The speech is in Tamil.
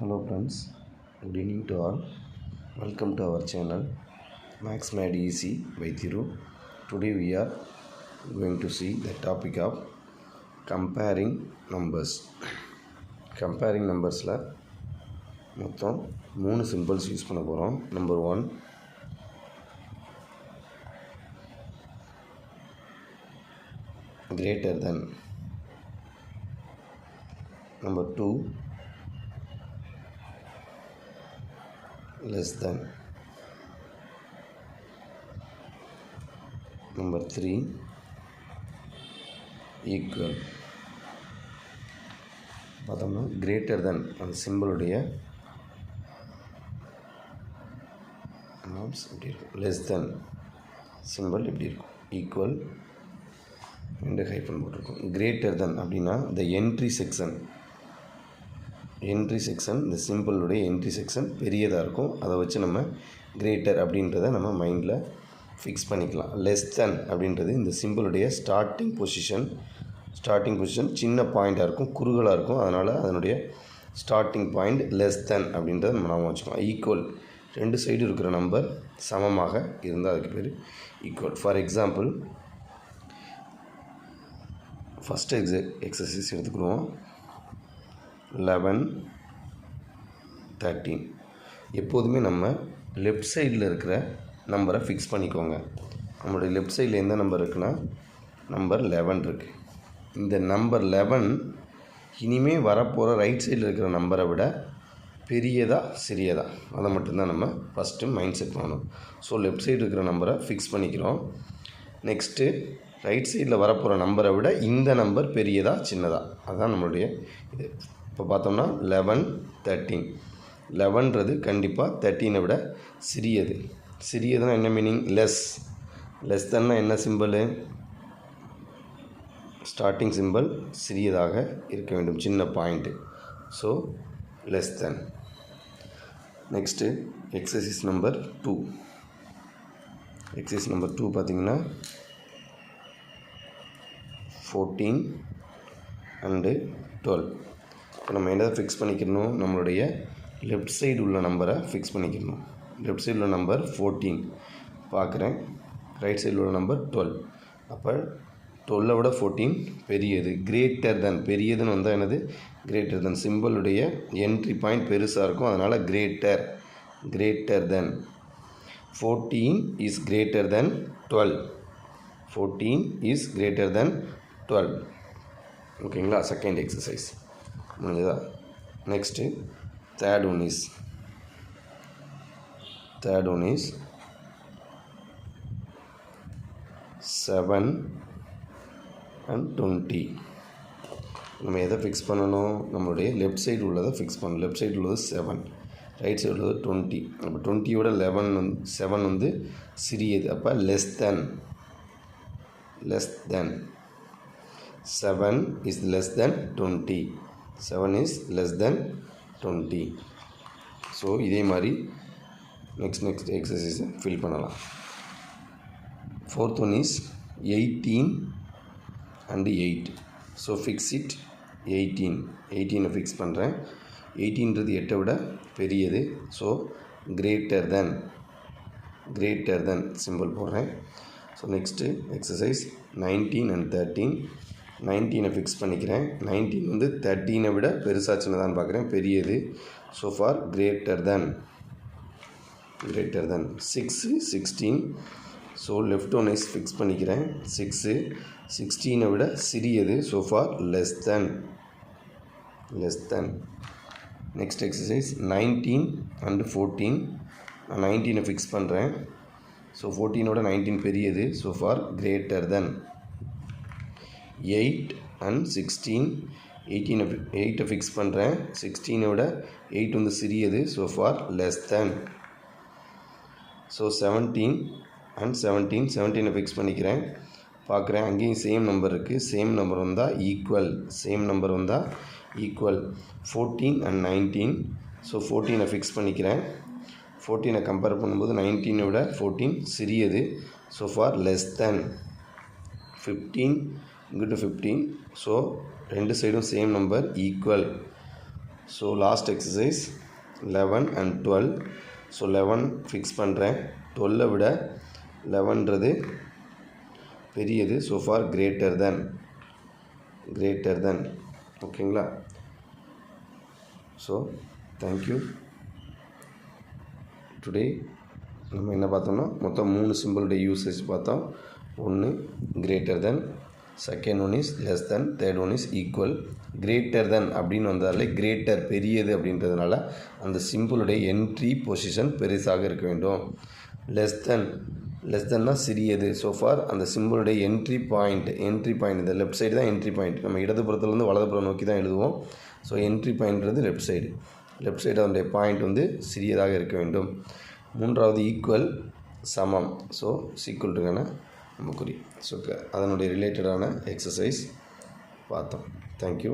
Hello friends, good evening to all. Welcome to our channel Max Mad Easy by Thiru. Today we are going to see the topic of comparing numbers. Comparing numbers மொத்தம் 3 symbols யூஸ் பண்ண போகிறோம். Number 1, greater than. Number 2, less than. Number 3, equal. பார்த்தோம்னா greater than அந்த சிம்பிளுடைய நார்ம்ஸ் எப்படி இருக்கும், less than சிம்பிள் எப்படி இருக்கும், ஈக்குவல் ரெண்டு ஹைஃபன் போட்டிருக்கும். greater than அப்படின்னா the entry section இந்த சிம்பிளுடைய என்ட்ரி செக்ஷன் பெரியதாக இருக்கும். அதை வச்சு நம்ம கிரேட்டர் அப்படின்றத நம்ம மைண்டில் ஃபிக்ஸ் பண்ணிக்கலாம். லெஸ் தென் அப்படின்றது இந்த சிம்பிளுடைய ஸ்டார்டிங் பொசிஷன் சின்ன பாயிண்ட்டாக இருக்கும், குறுகலாக இருக்கும். அதனால் அதனுடைய ஸ்டார்டிங் பாயிண்ட் லெஸ் தென் அப்படின்றத நம்ம நாம வச்சுக்கலாம். ஈக்குவல், ரெண்டு சைடு இருக்கிற நம்பர் சமமாக இருந்தால் அதுக்கு பேர் equal. For example first exercise எடுத்துக்கிடுவோம். 11, 13. எப்போதுமே நம்ம லெஃப்ட் சைடில் இருக்கிற நம்பரை ஃபிக்ஸ் பண்ணிக்கோங்க. நம்மளுடைய லெஃப்ட் சைடில் எந்த நம்பர் இருக்குன்னா நம்பர் 11 இருக்குது. இந்த நம்பர் 11 இனிமேல் வரப்போகிற ரைட் சைடில் இருக்கிற நம்பரை விட பெரியதா சிறியதா அதை மட்டும்தான் நம்ம ஃபஸ்ட்டு மைண்ட் செட் பண்ணணும். ஸோ லெஃப்ட் சைடு இருக்கிற நம்பரை ஃபிக்ஸ் பண்ணிக்கிறோம். நெக்ஸ்ட்டு ரைட் சைடில் வரப்போகிற நம்பரை விட இந்த நம்பர் பெரியதா சின்னதா அதுதான் நம்மளுடைய இது. இப்போ பார்த்தோம்னா 11, 13. 11ன்றது கண்டிப்பாக 13 விட சிறியதுன்னா என்ன மீனிங், லெஸ் தன்னா என்ன சிம்பிள், ஸ்டார்டிங் சிம்பிள் சிறியதாக இருக்க வேண்டும், சின்ன point. So less than. Next exercise number 2. Exercise number 2 பார்த்திங்கன்னா 14 அண்டு 12. இப்போ நம்ம என்ன ஃபிக்ஸ் பண்ணிக்கணும், நம்மளுடைய லெஃப்ட் சைடு உள்ள நம்பரை ஃபிக்ஸ் பண்ணிக்கணும். லெஃப்ட் சைடு உள்ள நம்பர் 14 பார்க்குறேன், ரைட் சைடில் உள்ள நம்பர் 12. அப்போ 12 விட 14 பெரியது. கிரேட்டர் தென், பெரியதுன்னு வந்தால் என்னது, கிரேட்டர் தென். சிம்பிளுடைய என்ட்ரி பாயிண்ட் பெருசாக இருக்கும், அதனால் greater than. 14 is greater than 12. 14 is greater than 12. ஓகேங்களா, செகண்ட் எக்ஸசைஸ் முடிஞ்சதா. Next third one is 7 and 20. நம்ம எதை ஃபிக்ஸ் பண்ணணும், நம்மளுடைய லெஃப்ட் சைடு உள்ளதை ஃபிக்ஸ் பண்ணணும். லெஃப்ட் சைடு உள்ளது 7, ரைட் சைடு உள்ளது 20. அப்போ 20யோட 7 வந்து சிறியது, அப்போ less than. 7 is less than 20. 7 is less than 20. So இதே மாதிரி நெக்ஸ்ட் எக்ஸசைஸை ஃபில் பண்ணலாம். Fourth one is 18 and 8. So fix it 18 fix பண்ணுறேன். 18ன்றது 8 விட பெரியது. ஸோ கிரேட்டர் தென் சிம்பிள் போடுறேன். So next exercise 19 and 13. 19 fix பண்ணிக்கிறேன். 19 வந்து 13 விட பெருசாக சின்னதான்னு பார்க்குறேன், பெரியது. So for greater than. 6, 16. So left one is fix பண்ணிக்கிறேன். 6 16 விட சிறியது. So for less than. Next exercise 19 and 14. நான் 19 ஃபிக்ஸ் பண்ணுறேன். ஸோ 14ஓட 19 பெரியது. So for greater than. 8 and 16. 8 fix பண்ணுறேன். 16ஓட 8 வந்து சிறியது. So for less than. So 17 and 17 fix பண்ணிக்கிறேன். பார்க்குறேன், அங்கேயும் சேம் நம்பர் இருக்குது. சேம் நம்பர் வந்தால் ஈக்குவல். 14 and 19. ஸோ 14 ஃபிக்ஸ் பண்ணிக்கிறேன். 14 கம்பேர் பண்ணும்போது 19 விட 14 சிறியது. So for less than. 15 இங்கிட்டு 15. ஸோ ரெண்டு சைடும் same number equal. So last exercise 11 and 12. So 11 fix பண்ணுறேன். 12 விட 11ன்றது பெரியது. ஸோ ஃபார் கிரேட்டர் தென் ஓகேங்களா. So thank you. டுடே நம்ம என்ன பார்த்தோம்னா மொத்தம் 3 சிம்பிளுடைய யூசேஜ் பார்த்தோம். ஒன்று greater than, second one is less than, third one is equal. Greater than அப்படின்னு வந்தாலே கிரேட்டர் பெரியது அப்படின்றதுனால அந்த சிம்பிளுடைய என்ட்ரி பொசிஷன் பெருசாக இருக்க வேண்டும். லெஸ் தென்னா சிறியது. ஸோ ஃபார் அந்த சிம்பிளுடைய என்ட்ரி பாயிண்ட் இந்த லெஃப்ட் சைடு தான் என்ட்ரி பாயிண்ட். நம்ம இடதுபுறத்துலேருந்து வலதுபுறம் நோக்கி தான் எழுதுவோம். ஸோ என்ட்ரி பாயிண்ட்றது லெஃப்ட் சைடு அதனுடைய பாயிண்ட் வந்து சிறியதாக இருக்க வேண்டும். மூன்றாவது ஈக்குவல், சமம். ஸோ சீக்குவல்ட்டுக்கான நமக்குறி. ஸோ அதனுடைய ரிலேட்டடான எக்ஸசைஸ் பார்த்தோம். தேங்க்யூ.